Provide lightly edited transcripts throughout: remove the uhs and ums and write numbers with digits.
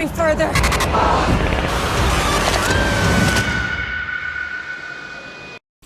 further.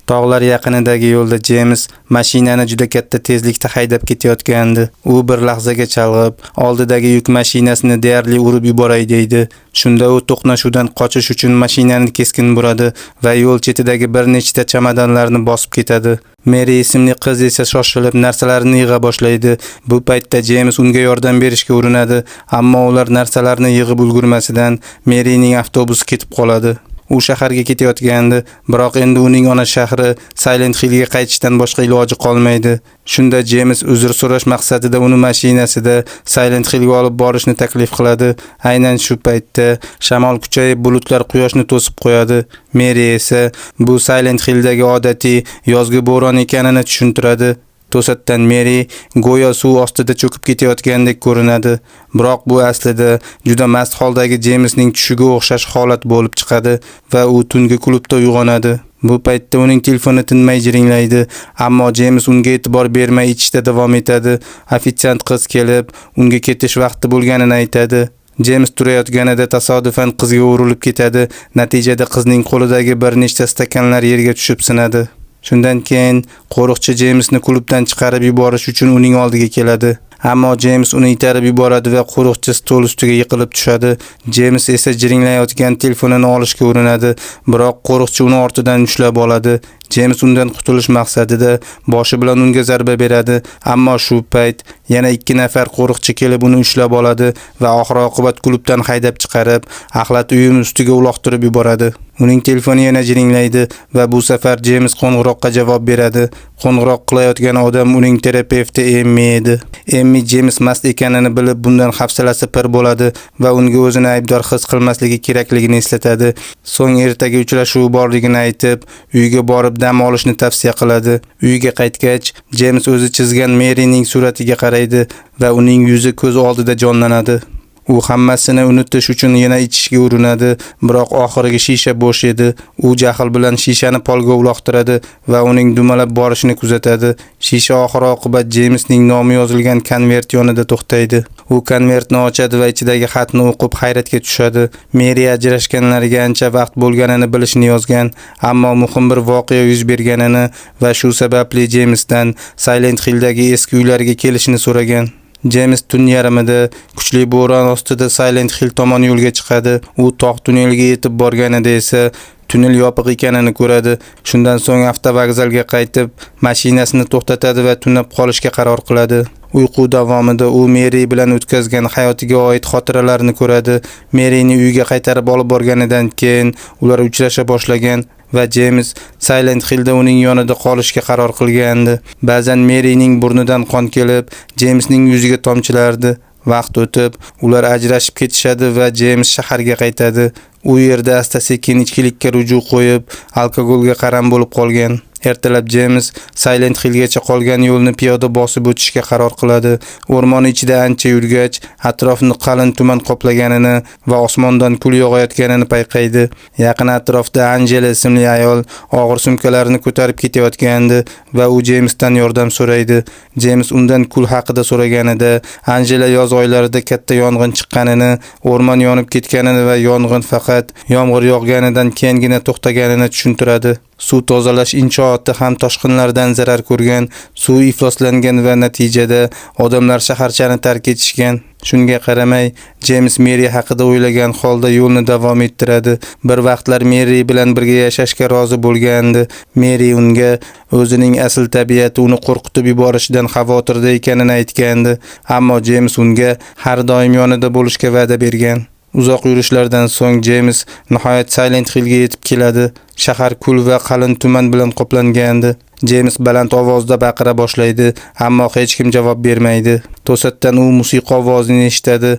Tog'lar yaqinidagi yo'lda James mashinani juda katta tezlikda haydab ketayotgandi. U bir lahzaga chalg'ib, oldidagi yuk mashinasini deyarli urib yuboray deydi. Shunda u to'qnashuvdan qochish uchun mashinani keskin buradi va yo'l chetidagi bir nechta chamadonlarni bosib ketadi. Mary ismli qiz esa shoshilib narsalarini yig'a boshlaydi. Bu paytda James unga yordam berishga urinadi, ammo ular narsalarni yig'ib ulgurmasidan Maryning avtobusi ketib qoladi. U shaharga ketayotgandi, biroq endi uning ona shahri Silent Hillga qaytishdan boshqa iloji qolmaydi. Shunda James uzr so'rash maqsadida uni mashinasida Silent Hillga olib borishni taklif qiladi. Aynan shu paytda shamol kuchayib, bulutlar quyoshni to'sib qo'yadi. Mary esa bu Silent Hilldagi odatiy yozgi bo'ron ekanini tushuntiradi. To'satdan Mary go'yo suv ostida cho'kib ketayotgandek ko'rinadi, biroq bu aslida juda mast holdagi Jamesning tushiga o'xshash holat bo'lib chiqadi va u tungi klubda uyg'onadi. Bu paytda uning telefoni tinmay jiringlaydi, ammo James unga e'tibor bermay ichishda davom etadi. Ofitsiant qiz kelib, unga ketish vaqti bo'lganini aytadi. James turayotganida tasodifan qizga urilib ketadi. Natijada qizning qo'lidagi bir nechta stakanlar yerga tushib sinadi. Shundan keyin qo'riqchi Jamesni klubdan chiqarib yuborish uchun uning oldiga keladi. Ammo James uni itarib yuboradi va qo'riqchi stol ustiga yiqilib tushadi. James esa jiringlayotgan telefonini olishga urinadi, biroq qo'riqchi uni ortidan ushlab oladi. James undan qutulish maqsadida boshi bilan unga zarba beradi, ammo shu payt yana 2 nafar qo'riqchi kelib uni ushlab oladi va oxir-oqibat klubdan haydab chiqarib, axlat uyum ustiga uloqtirib yuboradi. Uning telefoni yana jiringlaydi va bu safar James qo'ng'iroqqa javob beradi. Qo'ng'iroq qilayotgan odam uning terapevti Emmy edi. Emmy James mast ekanini bilib bundan hafsalasi pir bo'ladi va unga o'zini aybdor his qilmasligi kerakligini eslatadi. So'ng ertaga uchrashuv borligini aytib, uyga borib dam olishni tavsiya qiladi. Uyga qaytgach, James o'zi chizgan Maryning suratiga qaraydi va uning yuzi ko'z oldida jonlanadi. U hammasini unutish uchun yana ichishga urinadi, biroq oxirgi shisha bo'sh edi. U jahl bilan shishani polga uloqtiradi va uning dumalab borishini kuzatadi. Shisha oxir-oqibat Jamesning nomi yozilgan konvert yonida to'xtaydi. U konvertni ochadi va ichidagi xatni o'qib hayratga tushadi. Mary ajrashganlariga ancha vaqt bo'lganini bilishni yozgan, ammo muhim bir voqea yuz berganini va shu sababli Jamesdan Silent Hilldagi eski uylariga kelishini so'ragan. James tun yarmida kuchli bo'ron ostida Silent Hill tomon yo'lga chiqadi. U tog' tunnelga yetib borganida esa tunnel yopiq ekanini ko'radi. Shundan so'ng avtovokzalga qaytib, mashinasini to'xtatadi va tunab qolishga qaror qiladi. Uyqu davomida u Mary bilan o'tkazgan hayotiga oid xotiralarni ko'radi. Maryni uyga qaytarib olib borganidan keyin ular uchrasha boshlagan va James Silent Hillda uning yonida qolishga qaror qilgandi. Ba'zan Maryning burnidan qon kelib, Jamesning yuziga tomchilardi. Vaqt o'tib, ular ajrashib ketishadi va James shaharga qaytadi. U yerda asta-sekin ichkilikka ruju qo'yib, alkogolga qaram bo'lib qolgan. Ertalab James Silent Hillgacha qolgan yo'lni piyoda bosib o'tishga qaror qiladi. O'rmon ichida ancha yurgach, atrofni qalin tuman qoplaganini va osmondan kul yog'ayotganini payqaydi. Yaqin atrofda Angela ismli ayol og'ir sumkalarni ko'tarib ketayotgandi va u Jamesdan yordam so'raydi. James undan kul haqida so'raganida, Angela yoz oylarida katta yong'in chiqqanini, o'rmon yonib ketganini va yong'in faqat yomg'ir yog'ganidan keyingina to'xtaganini tushuntiradi. Suv tozalash inshooti ham toshqinlardan zarar ko'rgan, suv ifloslangan va natijada odamlar shaharchani tark etishgan. Shunga qaramay, James Mary haqida o'ylagan holda yo'lni davom ettiradi. Bir vaqtlar Mary bilan birga yashashga rozi bo'lgandi. Mary unga o'zining asl tabiati uni qo'rqitib yuborishidan xavotirda ekanini aytgandi, ammo James unga har doim yonida bo'lishga va'da bergan. Uzoq yurishlardan so'ng James nihoyat Silent Hillga yetib keladi. Shahar kul va qalin tuman bilan qoplangandi. James baland ovozda baqira boshlaydi, ammo hech kim javob bermaydi. To'satdan u musiqa ovozini eshitadi.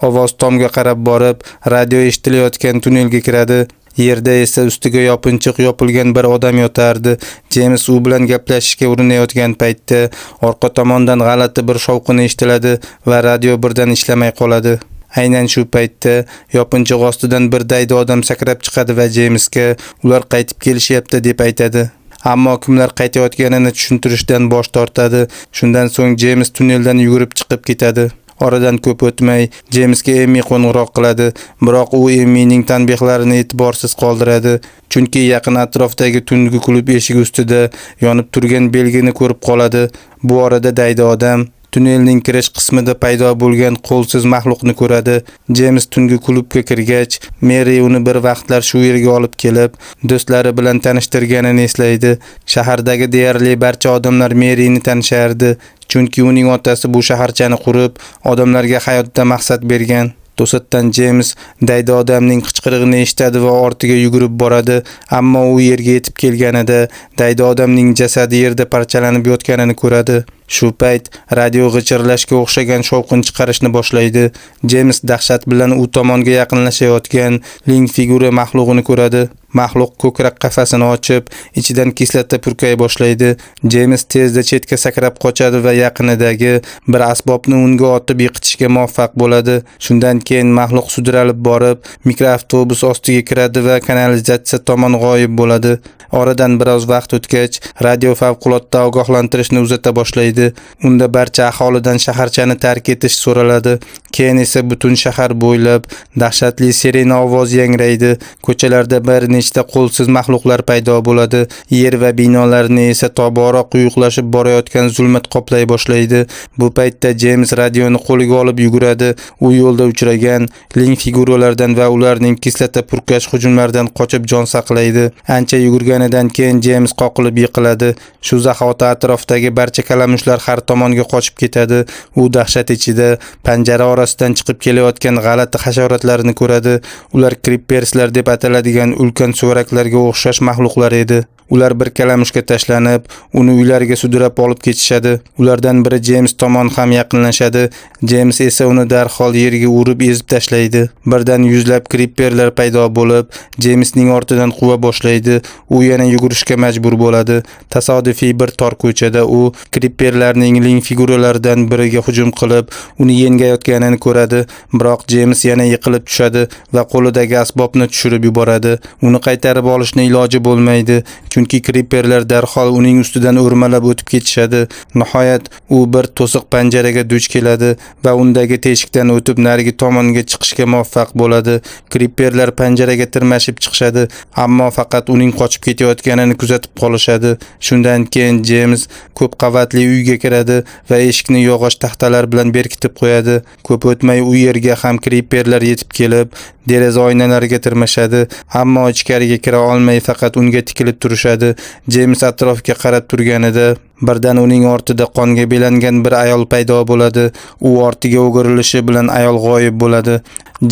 Ovoz tomga qarab borib, radio eshitilayotgan tunnelga kiradi. Yerda esa ustiga yopinchiq yopilgan bir odam yotardi. James u bilan gaplashishga urinayotgan paytda orqa tomondan g'alati bir shovqin eshitiladi va radio birdan ishlamay qoladi. Aynan shu paytda yopinchiq ostidan bir daydi odam sakrab chiqadi va Jamesga ular qaytib kelishyapti deb aytadi. Ammo kimlar qaytayotganini tushuntirishdan bosh tortadi. Shundan so'ng James tunneldan yugurib chiqib ketadi. Oradan ko'p o'tmay Jemsga Emmi qo'ng'iroq qiladi, biroq u Emmining tanbehlarini e'tiborsiz qoldiradi. Chunki yaqin atrofdagi tungi klub eshigi ustida yonib turgan belgini ko'rib qoladi. Bu orada daydi odam tunnelning kirish qismida paydo bo'lgan qo'lsiz maxluqni ko'radi. James tungi klubga kirgach, Mary uni bir vaqtlar shu yerga olib kelib, do'stlari bilan tanishtirganini eslaydi. Shahardagi deyarli barcha odamlar Maryni tanishardi, chunki uning otasi bu shaharchani qurib, odamlarga hayotda maqsad bergan. To'satdan James daydi odamning qichqirig'ini eshitadi va ortiga yugurib boradi, ammo u yerga yetib kelganida daydi odamning jasadi yerda parchalanib yotganini ko'radi. Shu payt radio g'ichirlashga o'xshagan shovqin chiqarishni boshlaydi. James dahshat bilan u tomonga yaqinlashayotgan ling figura maxluqini ko'radi. Maxluq ko'krak qafasini ochib, ichidan kislota purkay boshlaydi. James tezda chetga sakrab qochadi va yaqinidagi bir asbobni unga otib yiqitishga muvaffaq bo'ladi. Shundan keyin maxluq sudralib borib, mikroavtobus ostiga kiradi va kanalizatsiya tomon g'oyib bo'ladi. Oradan biroz vaqt o'tgach, radio favqulodda ogohlantirishni uzata boshlaydi. Unda barcha aholidan shaharchani tark etish so'raladi. Keyin esa butun shahar bo'ylab dahshatli sirena ovozi yangraydi. Ko'chalarda bir nechta qo'lsiz maxluqlar paydo bo'ladi. Yer va binolarni esa tobora quyuqlashib borayotgan zulmat qoplay boshlaydi. Bu paytda James radioni qo'liga olib yuguradi. U yo'lda uchragan ling figuralardan va ularning kislota purkash hujumlaridan qochib jon saqlaydi. Ancha yugurganidan keyin James qoqilib yiqiladi. Shu zahoti atrofdagi barcha kalamushlar har tomonga qochib ketadi. U dahshat ichida panjara orasidan chiqib kelayotgan g'alati hasharotlarni ko'radi. Ular creeperslar deb ataladigan ulkan suvaraklarga o'xshash maxluqlar edi. Ular bir kalamushga tashlanib, uni uylariga sudrab olib ketishadi. Ulardan biri James tomon ham yaqinlashadi. James esa uni darhol yerga urib ezib tashlaydi. Birdan yuzlab creeperlar paydo bo'lib, Jamesning ortidan quva boshlaydi. U yana yugurishga majbur bo'ladi. Tasodifiy bir tor ko'chada u creeperlarning ling figuralaridan biriga hujum qilib, uni yengayotganini ko'radi. Biroq James yana yiqilib tushadi va qo'lidagi asbobni tushirib yuboradi. Uni qaytarib olishning iloji bo'lmaydi. Chunki creeperlar darhol uning ustidan o'rmalab o'tib ketishadi. Nihoyat u bir to'siq panjaraga duch keladi va undagi teshikdan o'tib narigi tomonga chiqishga muvaffaq bo'ladi. Creeperlar panjaraga tirmashib chiqishadi, ammo faqat uning qochib ketayotganini kuzatib qolishadi. Shundan keyin James ko'p qavatli uyga kiradi va eshikni yog'och taxtalar bilan berkitib qo'yadi. Ko'p o'tmay u yerga ham creeperlar yetib kelib, deraza oynalariga tirmashadi, ammo ichkariga kira olmay faqat unga tikilib turishadi. James atrofga qarab turganida birdan uning ortida qonga belangan bir ayol paydo bo'ladi. U ortiga o'girilishi bilan ayol g'oyib bo'ladi.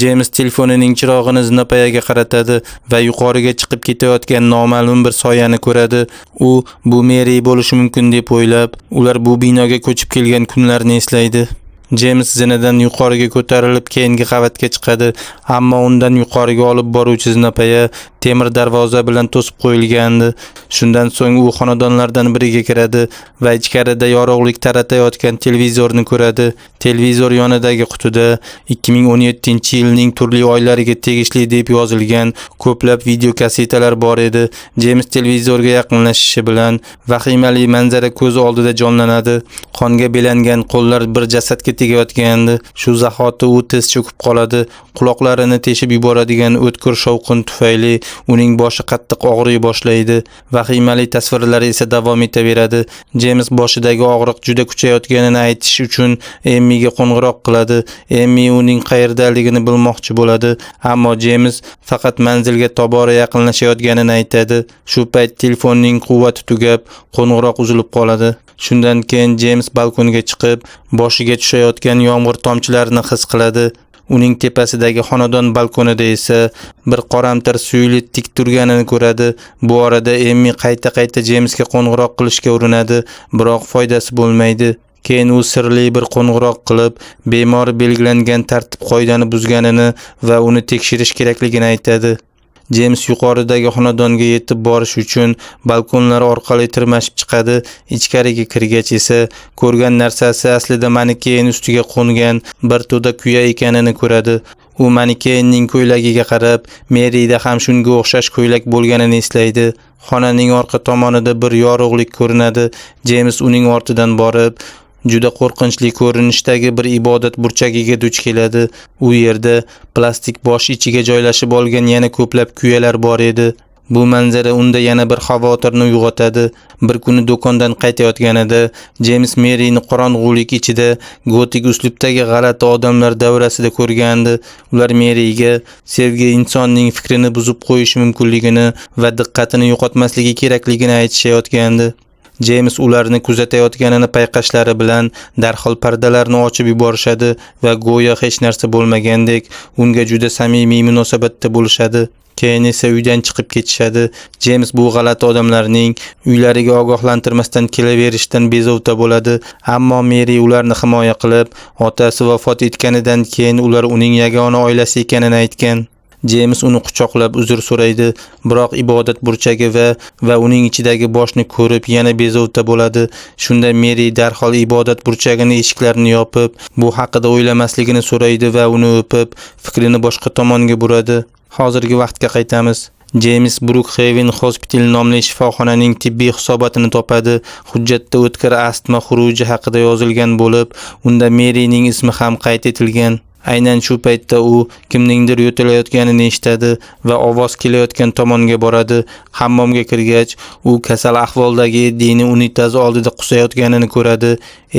James telefonining chirog'ini zinapoyaga qaratadi va yuqoriga chiqib ketayotgan noma'lum bir soyani ko'radi. U bu Mary bo'lishi mumkin deb o'ylab, ular bu binoga ko'chib kelgan kunlarni eslaydi. James zinadan yuqoriga ko'tarilib keyingi qavatga chiqadi, ammo undan yuqoriga olib boruvchi zinapoya temir darvoza bilan to'sib qo'yilgandi. Shundan so'ng u xonadonlardan biriga kiradi va ichkarida yorug'lik taratayotgan televizorni ko'radi. Televizor yonidagi qutida 2017-yilning turli oylariga tegishli deb yozilgan ko'plab video kasetalar bor edi. James televizorga yaqinlashishi bilan vahimali manzara ko'z oldida jonlanadi. Qonga belangan qo'llar bir jasadga tegayotgandi. Shu zahoti u tez cho'kib qoladi. Quloqlarini teshib yuboradigan o'tkir shovqin tufayli uning boshi qattiq og'riy boshlaydi. Vahimali tasvirlari esa davom etaveradi. James boshidagi og'riq juda kuchayotganini aytish uchun Emmiga qo'ng'iroq qiladi. Emmi uning qayerdaligini bilmoqchi bo'ladi, ammo James faqat manzilga tobora yaqinlashayotganini aytadi. Shu payt telefonning quvvati tugab, qo'ng'iroq uzilib qoladi. Shundan keyin James balkonga chiqib, boshiga tushayotgan yomg'ir tomchilarini his qiladi. Uning tepasidagi xonadon balkonida esa bir qoramtir suyli tik turganini ko'radi. Bu orada Emmi qayta Jamesga qo'ng'iroq qilishga urinadi, biroq foydasi bo'lmaydi. Keyin u sirli bir qo'ng'iroq qilib, bemor belgilangan tartib-qoidani buzganini va uni tekshirish kerakligini aytadi. James yuqoridagi xonadonga yetib borish uchun balkonlar orqali tirmashib chiqadi. Ichkariga kirgach esa ko'rgan narsasi aslida mannekeyn ustiga qo'ngan bir to'da kuya ekanini ko'radi. U mannekeynning ko'ylagiga qarab, Maryda ham shunga o'xshash ko'ylak bo'lganini eslaydi. Xonaning orqa tomonida bir yorug'lik ko'rinadi. James uning ortidan borib, juda qo'rqinchli ko'rinishdagi bir ibodat burchagiga duch keladi. U yerda plastik bosh ichiga joylashib olgan yana ko'plab kuyalar bor edi. Bu manzara unda yana bir xavotirni uyg'otadi. Bir kuni do'kondan qaytayotganida James Maryni qorong'ulik ichida gotik uslubdagi g'alati odamlar davrasida ko'rgandi. Ular Maryga sevgi insonning fikrini buzib qo'yishi mumkinligini va diqqatini yo'qotmasligi kerakligini aytishayotgandi. James ularni kuzatayotganini payqashlari bilan darhol pardalarni ochib yuborishadi va go'yo hech narsa bo'lmagandek unga juda samimiy munosabatda bo'lishadi. Keyin esa uydan chiqib ketishadi. James bu g'alati odamlarning uylariga ogohlantirmasdan kelaverishdan bezovta bo'ladi, ammo Mary ularni himoya qilib, otasi vafot etganidan keyin ular uning yagona oilasi ekanini aytgan. James uni quchoqlab uzr so'raydi, biroq ibodat burchagi va uning ichidagi boshni ko'rib yana bezovta bo'ladi. Shunda Mary darhol ibodat burchagini eshiklarini yopib, bu haqida o'ylamasligini so'raydi va uni o'pib, fikrini boshqa tomonga buradi. Hozirgi vaqtga qaytamiz. James Brookhaven Hospital nomli shifoxonaning tibbiy hisobotini topadi. Hujjatda o'tkir astma xuruji haqida yozilgan bo'lib, unda Maryning ismi ham qayd etilgan. Aynan shu paytda u kimningdir yo'talayotganini eshitadi va ovoz kelayotgan tomonga boradi. Hammomga kirgach, u kasal ahvoldagi Eddini unitaz oldida qusayotganini ko'radi.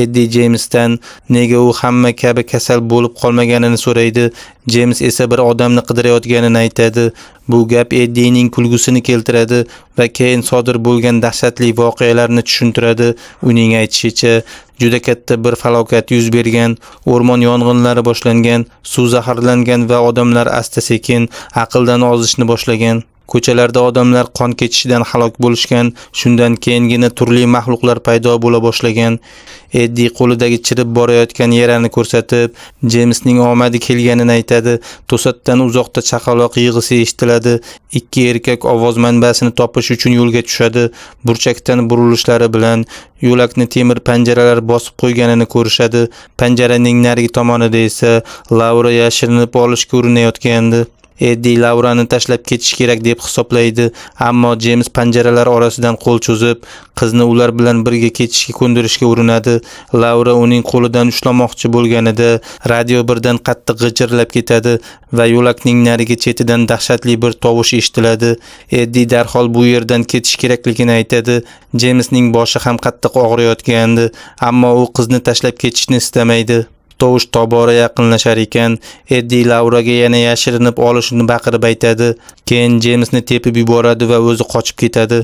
Eddie Jamesdan nega u hamma kabi kasal bo'lib qolmaganini so'raydi. James esa bir odamni qidirayotganini aytadi. Bu gap Eddining kulgusini keltiradi va keyin sodir bo'lgan dahshatli voqealarni tushuntiradi. Uning aytishicha, juda katta bir falokat yuz bergan, o'rmon yong'inlari boshlangan, suv zaharlangan va odamlar asta-sekin aqldan ozishni boshlagan. Ko'chalarda odamlar qon kechishidan halok bo'lishgan, shundan keyingina turli mahluqlar paydo bo'la boshlagan. Eddie qo'lidagi chirib borayotgan yarani ko'rsatib, Jamesning omadi kelganini aytadi. To'satdan uzoqda chaqaloq yig'isi eshitiladi. Ikki erkak ovoz manbasini topish uchun yo'lga tushadi. Burchakdan burilishlari bilan yo'lakni temir panjaralar bosib qo'yganini ko'rishadi. Panjaraning narigi tomonida esa Laura yashirinib olishga urinayotgandi. Eddie Laurani tashlab ketish kerak deb hisoblaydi, ammo James panjaralar orasidan qo'l cho'zib, qizni ular bilan birga ketishga ko'ndirishga urinadi. Laura uning qo'lidan ushlamoqchi bo'lganida radio birdan qattiq g'ijirlab ketadi va yo'lakning narigi chetidan dahshatli bir tovush eshitiladi. Eddie darhol bu yerdan ketish kerakligini aytadi. Jamesning boshi ham qattiq og'riyotgandi, ammo u qizni tashlab ketishni istamaydi. Tovush tobora yaqinlashar ekan, Eddie Lauraga yana yashirinib olishini baqirib aytadi. Keyin Jamesni tepib yuboradi va o'zi qochib ketadi.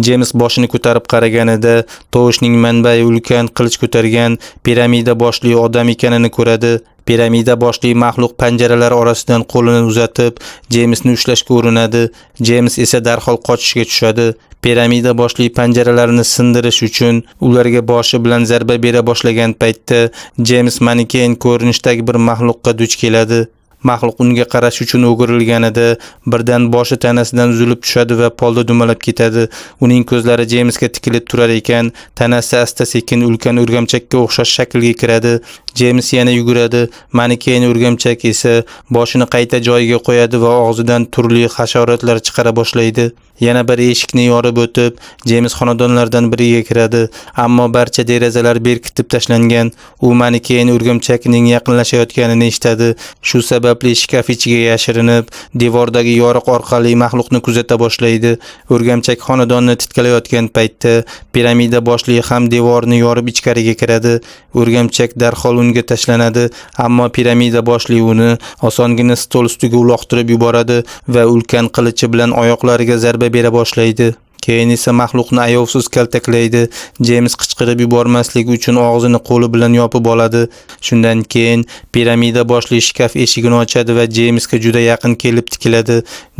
James boshini ko'tarib qaraganida tovushning manbai ulkan qilich ko'targan piramida boshli odam ekanini ko'radi. Piramida boshli mahluq panjaralar orasidan qo'lini uzatib, Jamesni ushlashga urinadi. James esa darhol qochishga tushadi. Piramida boshli panjaralarni sindirish uchun ularga boshi bilan zarba bera boshlagan paytda James maneken ko'rinishdagi bir mahluqqa duch keladi. Mahluq unga qarash uchun o'girilganida birdan boshi tanasidan uzilib tushadi va polda dumalab ketadi. Uning ko'zlari Jamesga tikilib turar ekan, tanasi asta-sekin ulkan o'rgamchakka o'xshash shaklga kiradi. James yana yuguradi. Maneken o'rgamchak esa boshini qayta joyiga qo'yadi va og'zidan turli hasharotlar chiqara boshlaydi. Yana bir eshikni yorib o'tib, James xonadonlardan biriga kiradi, ammo barcha derazalar berkitib tashlangan. U maneken o'rgamchakning yaqinlashayotganini eshitadi. Shu sababli shkaf ichiga yashirinib, devordagi yoriq orqali mahluqni kuzata boshlaydi. O'rgamchak xonadonni titkalayotgan paytda piramida boshli ham devorni yorib ichkariga kiradi. O'rgamchak darhol unga tashlanadi, ammo piramida boshli uni osongina stol ustiga uloqtirib yuboradi va ulkan qilichi bilan oyoqlariga zarba bera boshlaydi. Keyin esa mahluqni ayovsiz kaltaklaydi. James qichqirib yubormaslik uchun og'zini qo'li bilan yopib oladi. Shundan keyin piramida boshli shkaf eshigini ochadi va Jamesga juda yaqin kelib tikiladi.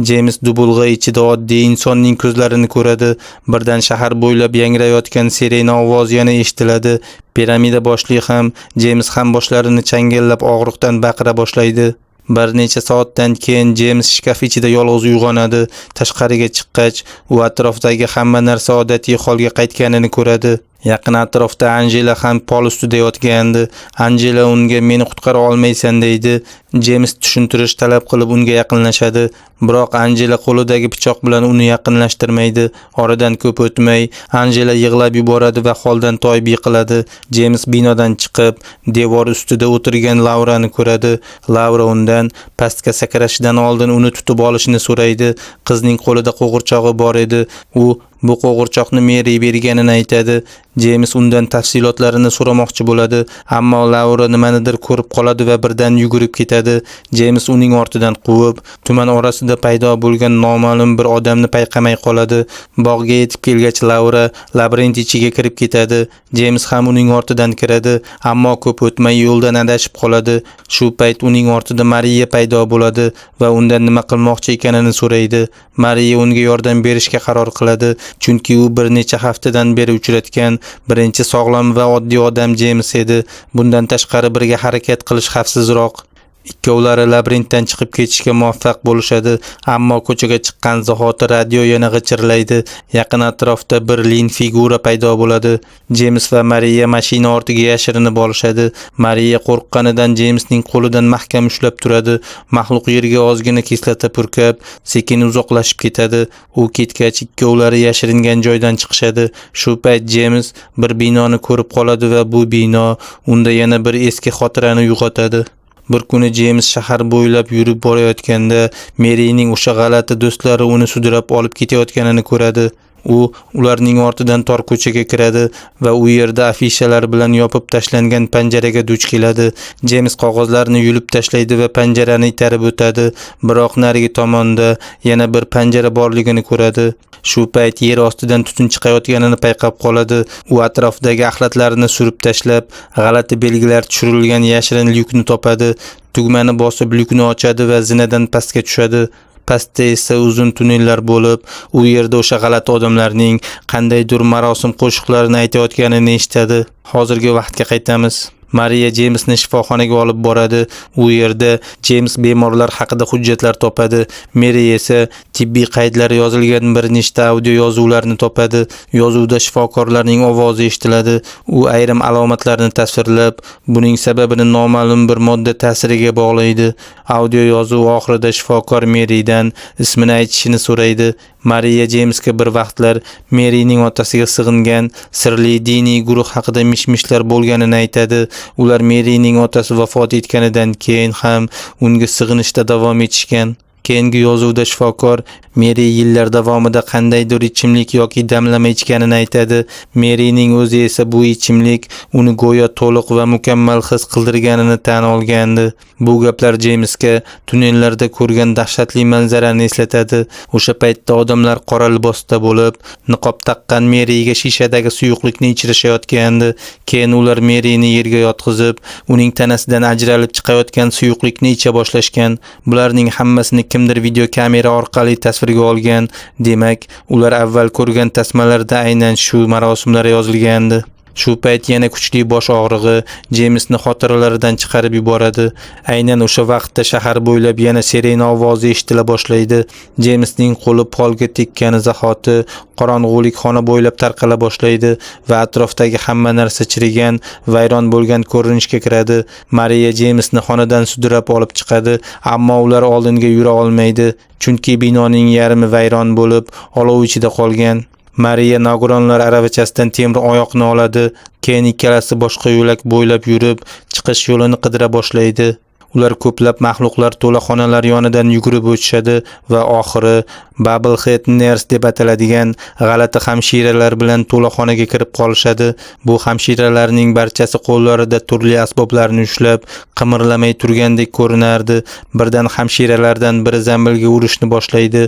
James dubulg'a ichida oddiy insonning ko'zlarini ko'radi. Birdan shahar bo'ylab yangrayotgan sirena ovozi yana eshitiladi. Piramida boshli ham, James ham boshlarini changallab og'riqdan baqira boshlaydi. Bir necha soatdan keyin James shkaf ichida yolg'iz uyg'onadi. Tashqariga chiqqach, u atrofdagi hamma narsa odatiy holga qaytganini ko'radi. Yaqin atrofda Angela ham pol ustida yotgandi. Angela unga meni qutqara olmaysan deydi. James tushuntirish talab qilib unga yaqinlashadi, biroq Angela qo'lidagi pichoq bilan uni yaqinlashtirmaydi. Oradan ko'p o'tmay Angela yig'lab yuboradi va holdan toyib yiqiladi. James binodan chiqib, devor ustida o'tirgan Laurani ko'radi. Laura undan pastga sakrashidan oldin uni tutib olishini so'raydi. Qizning qo'lida qo'g'irchog'i bor edi. U bu qo'g'irchoqni Mary berganini aytadi. James undan tafsilotlarini so'ramoqchi bo'ladi, ammo Laura nimanidir ko'rib qoladi va birdan yugurib ketadi. James uning ortidan quvib, tuman orasida paydo bo'lgan noma'lum bir odamni payqamay qoladi. Bog'ga yetib kelgach Laura labirint ichiga kirib ketadi. James ham uning ortidan kiradi, ammo ko'p o'tmay yo'ldan adashib qoladi. Shu payt uning ortida Mariya paydo bo'ladi va undan nima qilmoqchi ekanini so'raydi. Mariya unga yordam berishga qaror qiladi, chunki u bir necha haftadan beri uchratgan birinchi sog'lom va oddiy odam James edi. Bundan tashqari birga harakat qilish xavfsizroq. Ikkovlari labirintdan chiqib ketishga muvaffaq bo'lishadi, ammo ko'chaga chiqqan zahoti radio yana g'ichirlaydi. Yaqin atrofda bir lin figura paydo bo'ladi. James va Mariya mashina ortiga yashirinib olishadi. Mariya qo'rqqanidan Jamesning qo'lidan mahkam ushlab turadi. Mahluq yerga ozgina kislota purkab, sekin uzoqlashib ketadi. U ketgach ikkovlari yashiringan joydan chiqishadi. Shu payt James bir binoni ko'rib qoladi va bu bino unda yana bir eski xotirani uyg'otadi. Bir kuni James shahar bo'ylab yurib borayotganda Maryning o'sha g'alati do'stlari uni sudrab olib ketayotganini ko'radi. U ularning ortidan tor ko'chaga kiradi va u yerda afishalar bilan yopib tashlangan panjaraga duch keladi. James qog'ozlarni yulib tashlaydi va panjarani itarib o'tadi, biroq narigi tomonda yana bir panjara borligini ko'radi. Shu payt yer ostidan tutun chiqayotganini payqab qoladi. U atrofdagi axlatlarni surib tashlab, g'alati belgilar tushirilgan yashirin lyukni topadi. Tugmani bosib lyukni ochadi va zinadan pastga tushadi. Pastda esa uzun tunnellar bo'lib, u yerda o'sha g'alati odamlarning qandaydir marosim qo'shiqlarini aytayotganini eshitadi. Hozirgi vaqtga qaytamiz. Mariya Jamesni shifoxonaga olib boradi. U yerda James bemorlar haqida hujjatlar topadi. Mary esa tibbiy qaydlar yozilgan bir nechta audio yozuvlarni topadi. Yozuvda shifokorlarning ovozi eshitiladi. U ayrim alomatlarni tasvirlab, buning sababini noma'lum bir modda ta'siriga bog'laydi. Audio yozuv oxirida shifokor Marydan ismini aytishini so'raydi. Mariya Jamesga bir vaqtlar Maryning otasiga sig'ingan sirli diniy guruh haqida mishmishlar bo'lganini aytadi. Ular Maryning otasi vafot etganidan keyin ham unga sig'inishda davom etishgan. Keyingi yozuvda shifokor Mary yillar davomida qandaydir ichimlik yoki damlama ichganini aytadi. Maryning o'zi esa bu ichimlik uni go'yo to'liq va mukammal his qildirganini tan olgandi. Bu gaplar Jamesga tunnellarda ko'rgan dahshatli manzarani eslatadi. O'sha paytda odamlar qora libosda bo'lib, niqob taqqan Maryga shishadagi suyuqlikni ichirishayotgandi. Keyin ular Maryni yerga yotqizib, uning tanasidan ajralib chiqayotgan suyuqlikni icha boshlashgan. Bularning hammasini kimdir video kamera orqali tasvirga olgan. Demak, ular avval ko'rgan tasmalarda aynan shu marosimlar yozilgandi. Shu payt yana kuchli bosh og'rig'i Jamesni xotiralaridan chiqarib yuboradi. Aynan o'sha vaqtda shahar bo'ylab yana sirena ovozi eshitila boshlaydi. Jamesning qo'li polga tekkani zahoti qorong'ulik xona bo'ylab tarqala boshlaydi va atrofdagi hamma narsa chirigan, vayron bo'lgan ko'rinishga kiradi. Mariya Jamesni xonadan sudrab olib chiqadi, ammo ular oldinga yura olmaydi, chunki binoning yarmi vayron bo'lib, olov ichida qolgan. Mariya nogironlar aravachasidan temir oyoqni oladi. Keyin ikkalasi boshqa yo'lak bo'ylab yurib, chiqish yo'lini qidira boshlaydi. Ular ko'plab mahluqlar to'la xonalar yonidan yugurib o'tishadi va oxiri Bubblehead Nurse deb ataladigan g'alati hamshiralar bilan to'la xonaga kirib qolishadi. Bu hamshiralarning barchasi qo'llarida turli asboblarni ushlab, qimirlamay turgandek ko'rinardi. Birdan hamshiralardan biri zambilga urishni boshlaydi.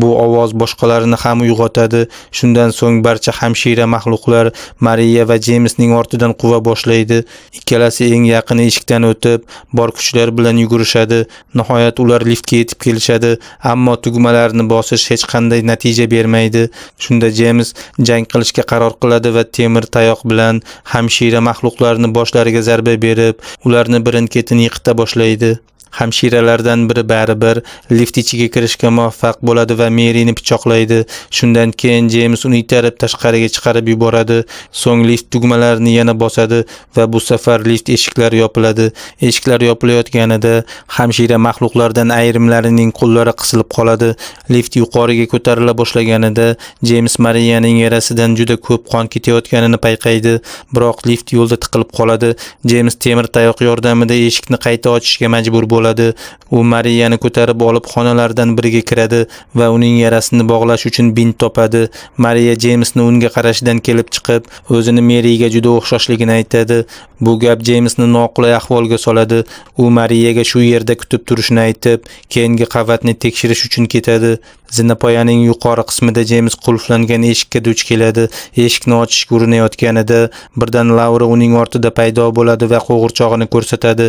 Bu ovoz boshqalarini ham uyg'otadi. Shundan so'ng barcha hamshira mahluqlar Mariya va Jamesning ortidan quva boshlaydi. Ikkalasi eng yaqin eshikdan o'tib, bor kuchlar bilan yugurishadi. Nihoyat ular liftga yetib kelishadi, ammo tugmalarni bosish hech qanday natija bermaydi. Shunda James jang qilishga qaror qiladi va temir tayoq bilan hamshira mahluqlarni boshlariga zarba berib, ularni birin-ketin yiqita boshlaydi. Hamshiralardan biri baribir lift ichiga kirishga muvaffaq bo'ladi va Merini pichoqlaydi. Shundan keyin James uni itarib tashqariga chiqarib yuboradi. So'ng lift tugmalarini yana bosadi va bu safar lift eshiklari yopiladi. Eshiklar yopilayotganida hamshira maxluqlardan ayrimlarining qo'llari qisilib qoladi. Lift yuqoriga ko'tarila boshlaganida James Mariyaning yarasidan juda ko'p qon ketayotganini payqaydi, biroq lift yo'lda tiqilib qoladi. James temir tayoq yordamida eshikni qayta ochishga majbur bo'ladi. U Mariyani ko'tarib olib xonalardan biriga kiradi va uning yarasini bog'lash uchun bint topadi. Mariya Jamesni unga qarashidan kelib chiqib, o'zini Meriga juda o'xshashligini aytadi. Bu gap Jamesni noqulay ahvolga soladi. U Mariyaga shu yerda kutib turishni aytib, keyingi qavatni tekshirish uchun ketadi. Zinapoyaning yuqori qismida James qulflangan eshikka duch keladi. Eshikni ochishga urinayotganida birdan Laura uning ortida paydo bo'ladi va qo'g'irchog'ini ko'rsatadi.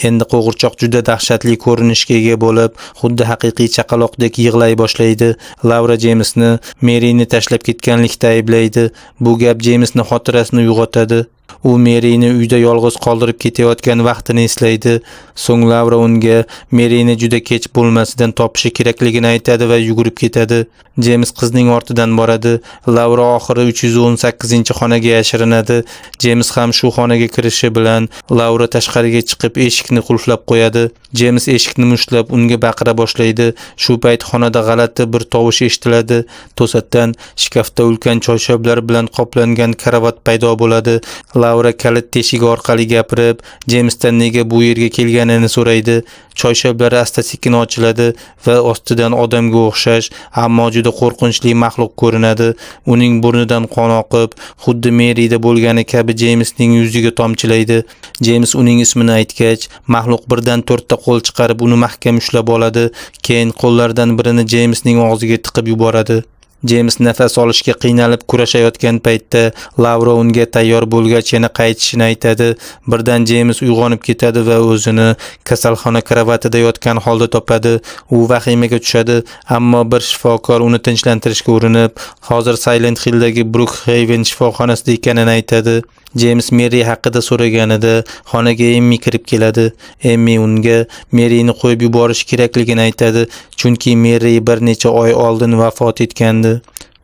Endi qo'g'irchoq juda dahshatli ko'rinishga ega bo'lib, xuddi haqiqiy chaqaloqdek yig'lay boshlaydi. Laura Jamesni Merini tashlab ketganlikda ayblaydi. Bu gap Jamesni xotirasini uyg'otadi. U Merini uyda yolg'iz qoldirib ketayotgan vaqtini eslaydi. So'ng Laura unga Merini juda kech bo'lmasidan topishi kerakligini aytadi va yugurib ketadi. James qizning ortidan boradi. Laura oxiri 318-xonaga yashirinadi. James ham shu xonaga kirishi bilan Laura tashqariga chiqib eshikni qulflab qo'yadi. James eshikni mushtlab unga baqira boshlaydi. Shu payt xonada g'alati bir tovush eshitiladi. To'satdan shkafda ulkan choyshablar bilan qoplangan karavot paydo bo'ladi. Laura kalit teshigi orqali gapirib, Jamesdan nega bu yerga kelganini so'raydi. Choyshablar asta-sekin ochiladi va ostidan odamga o'xshash, ammo juda qo'rqinchli maxluq ko'rinadi. Uning burnidan qon oqib, xuddi Merida bo'lgani kabi Jamesning yuziga tomchilaydi. James uning ismini aytgach, maxluq birdan 4 ta qo'l chiqarib uni mahkam ushlab oladi. Keyin qo'llardan birini Jamesning og'ziga tiqib yuboradi. James nafas olishga qiynalib kurashayotgan paytda Laura unga tayyor bo'lgach yana qaytishini aytadi. Birdan James uyg'onib ketadi va o'zini kasalxona kravatida yotgan holda topadi. U vahimaga tushadi, ammo bir shifokor uni tinchlantirishga urinib, hozir Silent Hilldagi Brookhaven shifoxonasida ekanini aytadi. James Mary haqida so'raganida xonaga Emmy kirib keladi. Emmy unga Maryni qo'yib yuborish kerakligini aytadi, chunki Mary bir necha oy oldin vafot etgandi.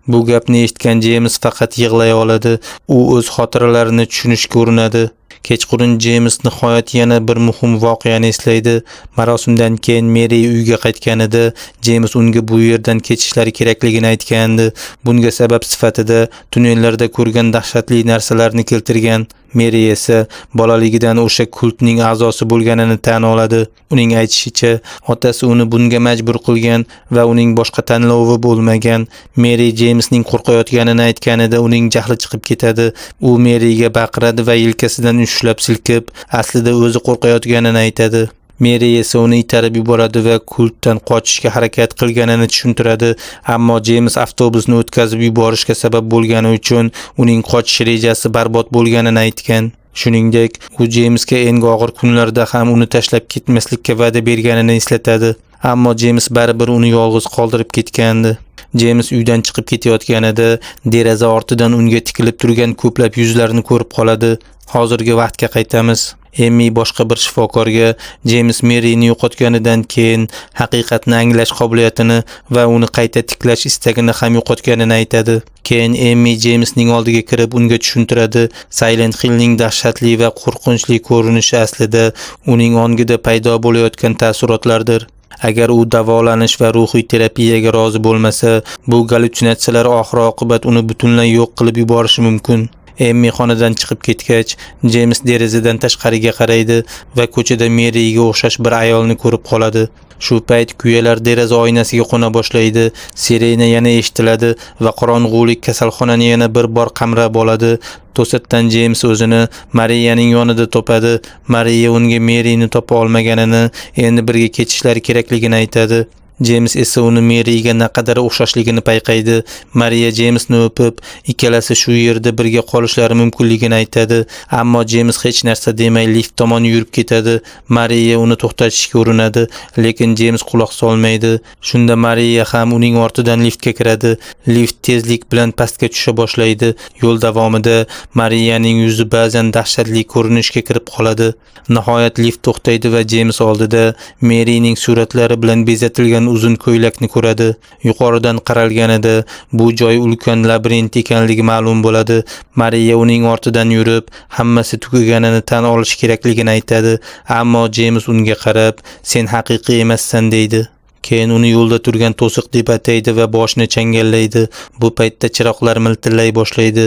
Bu gapni eshitgan James faqat yig'lay oladi. U o'z xotiralarini tushunishga urinadi. Kechqurun James nihoyat yana bir muhim voqeani eslaydi. Marosimdan keyin Mary uyga qaytganida James unga bu yerdan ketishlari kerakligini aytgandi. Bunga sabab sifatida tunnellarda ko'rgan dahshatli narsalarni keltirgan. Mary esa bolaligidan o'sha kultning a'zosi bo'lganini tan oladi. Uning aytishicha, otasi uni bunga majbur qilgan va uning boshqa tanlovi bo'lmagan. Mary Jamesning qo'rqayotganini aytganida uning jahli chiqib ketadi. U Maryga baqiradi va yelkasidan ushlab silkib, aslida o'zi qo'rqayotganini aytadi. Mary esa uni itarib yuboradi va kultdan qochishga harakat qilganini tushuntiradi, ammo James avtobusni o'tkazib yuborishga sabab bo'lgani uchun uning qochish rejasi barbod bo'lganini aytgan. Shuningdek, u Jamesga eng og'ir kunlarda ham uni tashlab ketmaslikka va'da berganini eslatadi, ammo James baribir uni yolg'iz qoldirib ketgandi. James uydan chiqib ketayotganida deraza ortidan unga tikilib turgan ko'plab yuzlarni ko'rib qoladi. Hozirgi vaqtga qaytamiz. Emmy boshqa bir shifokorga James Maryni yo'qotganidan keyin haqiqatni anglash qobiliyatini va uni qayta tiklash istagini ham yo'qotganini aytadi. Keyin Emmy Jamesning oldiga kirib unga tushuntiradi, Silent Hillning dahshatli va qo'rqinchli ko'rinishi aslida uning ongida paydo bo'layotgan ta'sirotlardir. Agar u davolanish va ruhiy terapiyaga rozi bo'lmasa, bu gallyutsinatsiyalar oxir-oqibat uni butunlay yo'q qilib yuborishi mumkin. Emmy xonadan chiqib ketgach, James derazadan tashqariga qaraydi va ko'chada Maryga o'xshash bir ayolni ko'rib qoladi. Shu payt kuyalar deraza oynasiga qo'na boshlaydi, sirena yana eshitiladi va qorong'ulik kasalxonani yana bir bor qamrab oladi. To'satdan James o'zini Mariyaning yonida topadi. Mariya unga Maryni topa olmaganini, endi birga ketishlari kerakligini aytadi. James esa uni Maryga naqadar o'xshashligini payqaydi. Mariya Jamesni o'pib, ikkalasi shu yerda birga qolishlari mumkinligini aytadi, ammo James hech narsa demay lift tomon yurib ketadi. Mariya uni to'xtatishga urinadi, lekin James quloq solmaydi. Shunda Mariya ham uning ortidan liftga kiradi. Lift tezlik bilan pastga tusha boshlaydi. Yo'l davomida Mariyaning yuzi ba'zan dahshatli ko'rinishga kirib qoladi. Nihoyat lift to'xtaydi va James oldida Maryning suratlari bilan bezatilgan uzun ko'ylakni ko'radi. Yuqoridan qaralganida bu joy ulkan labirint ekanligi ma'lum bo'ladi. Mariya uning ortidan yurib, hammasi tugaganini tan olish kerakligini aytadi, ammo James unga qarab, "Sen haqiqiy emassan" deydi. Keyin uni yo'lda turgan to'siq deb ataydi va boshini changallaydi. Bu paytda chiroqlar miltillay boshlaydi.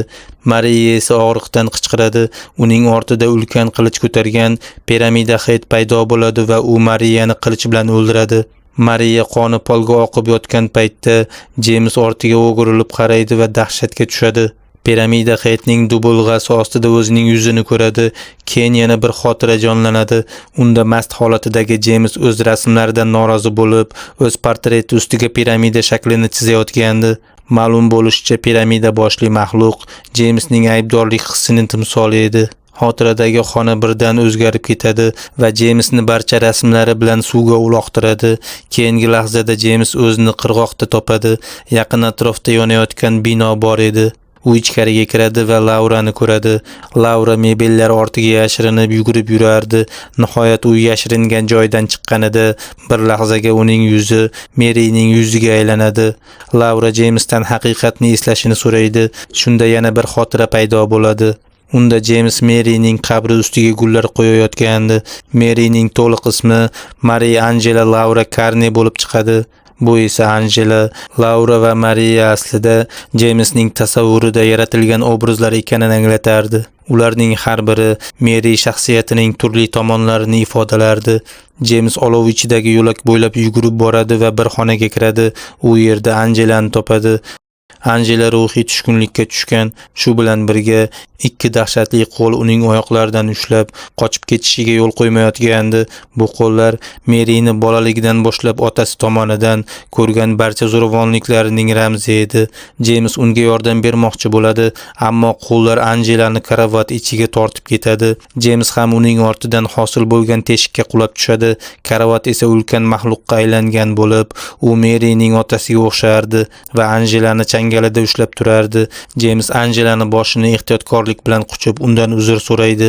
Mariya esa og'riqdan qichqiradi. Uning ortida ulkan qilich ko'targan piramida Xet paydo bo'ladi va u Mariyani qilich bilan o'ldiradi. Mariya qoni polga oqib yotgan paytda James ortiga o'girilib qaraydi va dahshatga tushadi. Piramida Xetning dubulg'asi ostida o'zining yuzini ko'radi. Keyin yana bir xotira jonlanadi. Unda mast holatidagi James o'z rasmlaridan norozi bo'lib, o'z portreti ustiga piramida shaklini chizayotgandi. Ma'lum bo'lishicha, piramida boshli maxluq Jamesning aybdorlik hissining timsoli edi. Xotiradagi xona birdan o'zgarib ketadi va Jamesni barcha rasmlari bilan suvga uloqtiradi. Keyingi lahzada James o'zini qirg'oqda topadi. Yaqin atrofda yonayotgan bino bor edi. U ichkariga kiradi va Laurani ko'radi. Laura mebellar ortiga yashirinib yugurib yurardi. Nihoyat u yashiringan joydan chiqqanida bir lahzaga uning yuzi Maryning yuziga aylanadi. Laura Jamesdan haqiqatni eslashini so'raydi. Shunda yana bir xotira paydo bo'ladi. Unda James Maryning qabri ustiga gullar qo'yayotgandi. Maryning to'liq ismi Maria Angela Laura Carney bo'lib chiqadi. Bu esa Angela, Laura va Maria aslida Jamesning tasavvurida yaratilgan obrazlar ekanini anglatardi. Ularning har biri Mary shaxsiyatining turli tomonlarini ifodalardi. James olov ichidagi yo'lak bo'ylab yugurib boradi va bir xonaga kiradi. U yerda Angelani topadi. Angela ruhiy tushkunlikka tushgan. Shu bilan birga ikki dahshatli qo'l uning oyoqlaridan ushlab qochib ketishiga yo'l qo'ymayotgandi. Bu qo'llar Maryni bolaligidan boshlab otasi tomonidan ko'rgan barcha zo'ravonliklarining ramzi edi. James unga yordam bermoqchi bo'ladi, ammo qo'llar Angelani karavot ichiga tortib ketadi. James ham uning ortidan hosil bo'lgan teshikka qulab tushadi. Karavot esa ulkan maxluqqa aylangan bo'lib, u Maryning otasiga o'xshardi va Angelani changalida ushlab turardi. James Angelani boshini ehtiyotkorlik bilan quchib undan uzr so'raydi.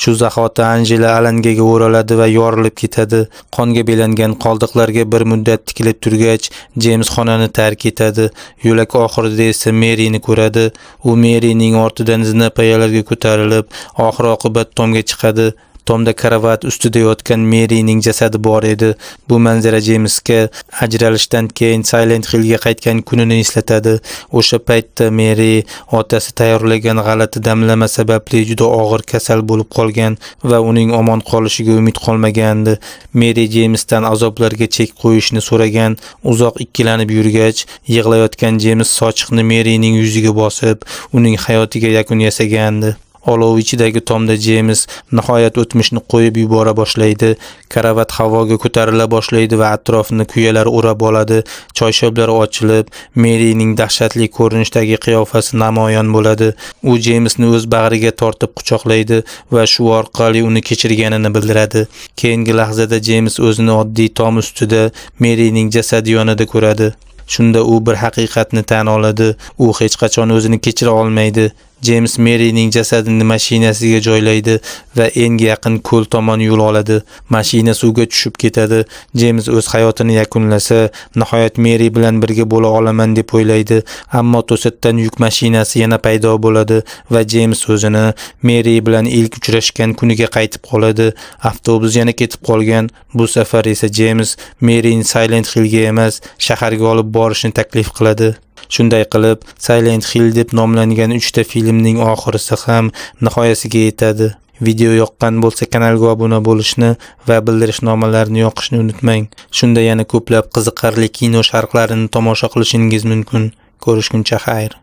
Shu zahoti Angela alangaga o'raladi va yorilib ketadi. Qonga belangan qoldiqlarga bir muddat tikilib turgach, James xonani tark etadi. Yo'lak oxirida esa Maryni ko'radi. U Maryning ortidan zinapoyalarga ko'tarilib, oxir-oqibat tomga chiqadi. Tomda karavot ustida yotgan Maryning jasadi bor edi. Bu manzara Jamesga ajralishdan keyin Silent Hillga qaytgan kunini eslatadi. O'sha paytda Mary otasi tayyorlagan g'alati damlama sababli juda og'ir kasal bo'lib qolgan va uning omon qolishiga umid qolmagandi. Mary Jamesdan azoblarga chek qo'yishni so'ragan. Uzoq ikkilanib yurgach, yig'layotgan James sochiqni Maryning yuziga bosib, uning hayotiga yakun yasagandi. Olov ichidagi tomda James nihoyat o'tmishni qo'yib yubora boshlaydi. Karavot havoga ko'tarila boshlaydi va atrofini kuyalar o'rab oladi. Choyshoblar ochilib, Maryning dahshatli ko'rinishdagi qiyofasi namoyon bo'ladi. U Jamesni o'z bag'riga tortib quchoqlaydi va shu orqali uni kechirganini bildiradi. Keyingi lahzada James o'zini oddiy tom ustida Maryning jasadi yonida ko'radi. Shunda u bir haqiqatni tan oladi. U hech qachon o'zini kechira olmaydi. James Maryning jasadini mashinasiga joylaydi va eng yaqin ko'l tomon yo'l oladi. Mashina suvga tushib ketadi. James o'z hayotini yakunlasa, nihoyat Mary bilan birga bo'la olaman deb o'ylaydi. Ammo to'satdan yuk mashinasi yana paydo bo'ladi va James o'zini Mary bilan ilk uchrashgan kuniga qaytib qoladi. Avtobus yana ketib qolgan. Bu safar esa James Maryni Silent Hillga emas, shaharga olib borishni taklif qiladi. Shunday qilib, Silent Hill deb nomlangan 3 ta filmning oxirisi ham nihoyasiga yetadi. Video yoqqan bo'lsa kanalga obuna bo'lishni va bildirishnomalarni yoqishni unutmang. Shunda yana ko'plab qiziqarli kino sharhlarini tomosha qilishingiz mumkin. Ko'rishguncha xayr.